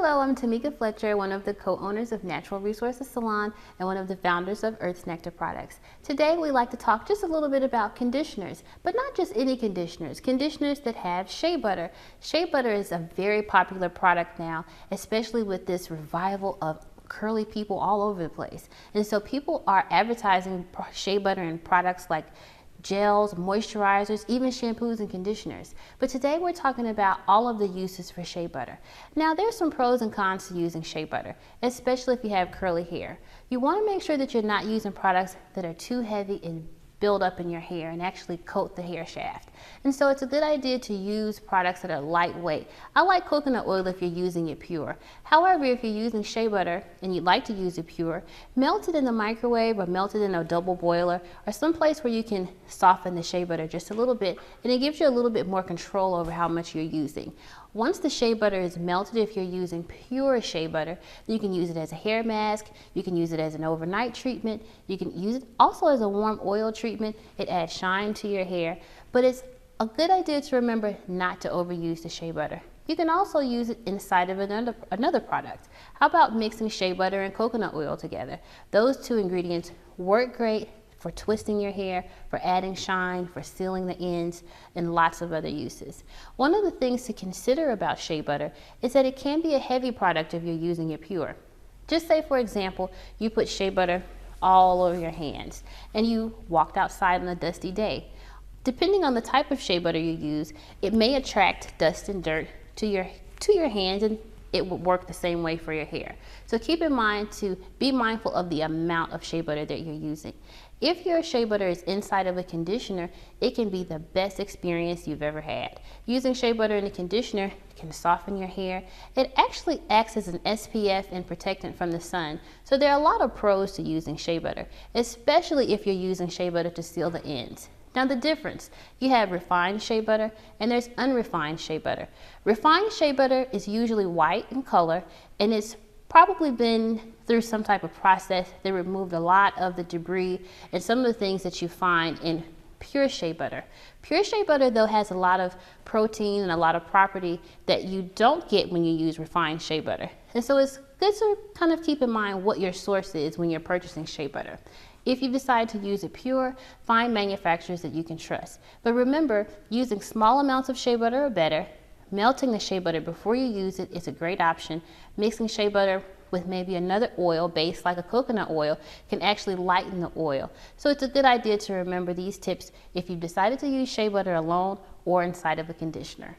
Hello, I'm Tamika Fletcher, one of the co-owners of Natural Resources Salon and one of the founders of Earth's Nectar Products. Today we like to talk just a little bit about conditioners, but not just any conditioners, conditioners that have shea butter. Shea butter is a very popular product now, especially with this revival of curly people all over the place. And so people are advertising shea butter in products like gels, moisturizers, even shampoos and conditioners. But today we're talking about all of the uses for shea butter. Now there's some pros and cons to using shea butter, especially if you have curly hair. You want to make sure that you're not using products that are too heavy and build up in your hair and actually coat the hair shaft. And so it's a good idea to use products that are lightweight. I like coconut oil if you're using it pure. However, if you're using shea butter and you'd like to use it pure, melt it in the microwave or melt it in a double boiler or someplace where you can soften the shea butter just a little bit, and it gives you a little bit more control over how much you're using. Once the shea butter is melted, if you're using pure shea butter, you can use it as a hair mask, you can use it as an overnight treatment, you can use it also as a warm oil treatment. It adds shine to your hair, but it's a good idea to remember not to overuse the shea butter. You can also use it inside of another product. How about mixing shea butter and coconut oil together? Those two ingredients work great for twisting your hair, for adding shine, for sealing the ends, and lots of other uses. One of the things to consider about shea butter is that it can be a heavy product if you're using it pure. Just say, for example, you put shea butter all over your hands and you walked outside on a dusty day. Depending on the type of shea butter you use, it may attract dust and dirt to your hands, and it would work the same way for your hair. So keep in mind to be mindful of the amount of shea butter that you're using. If your shea butter is inside of a conditioner, it can be the best experience you've ever had. Using shea butter in a conditioner can soften your hair. It actually acts as an SPF and protectant from the sun. So there are a lot of pros to using shea butter, especially if you're using shea butter to seal the ends. Now the difference, you have refined shea butter and there's unrefined shea butter. Refined shea butter is usually white in color, and it's probably been through some type of process that removed a lot of the debris and some of the things that you find in pure shea butter. Pure shea butter though has a lot of protein and a lot of property that you don't get when you use refined shea butter. And so it's good to kind of keep in mind what your source is when you're purchasing shea butter. If you decide to use it pure, find manufacturers that you can trust. But remember, using small amounts of shea butter are better. Melting the shea butter before you use it is a great option. Mixing shea butter with maybe another oil base like a coconut oil can actually lighten the oil. So it's a good idea to remember these tips if you've decided to use shea butter alone or inside of a conditioner.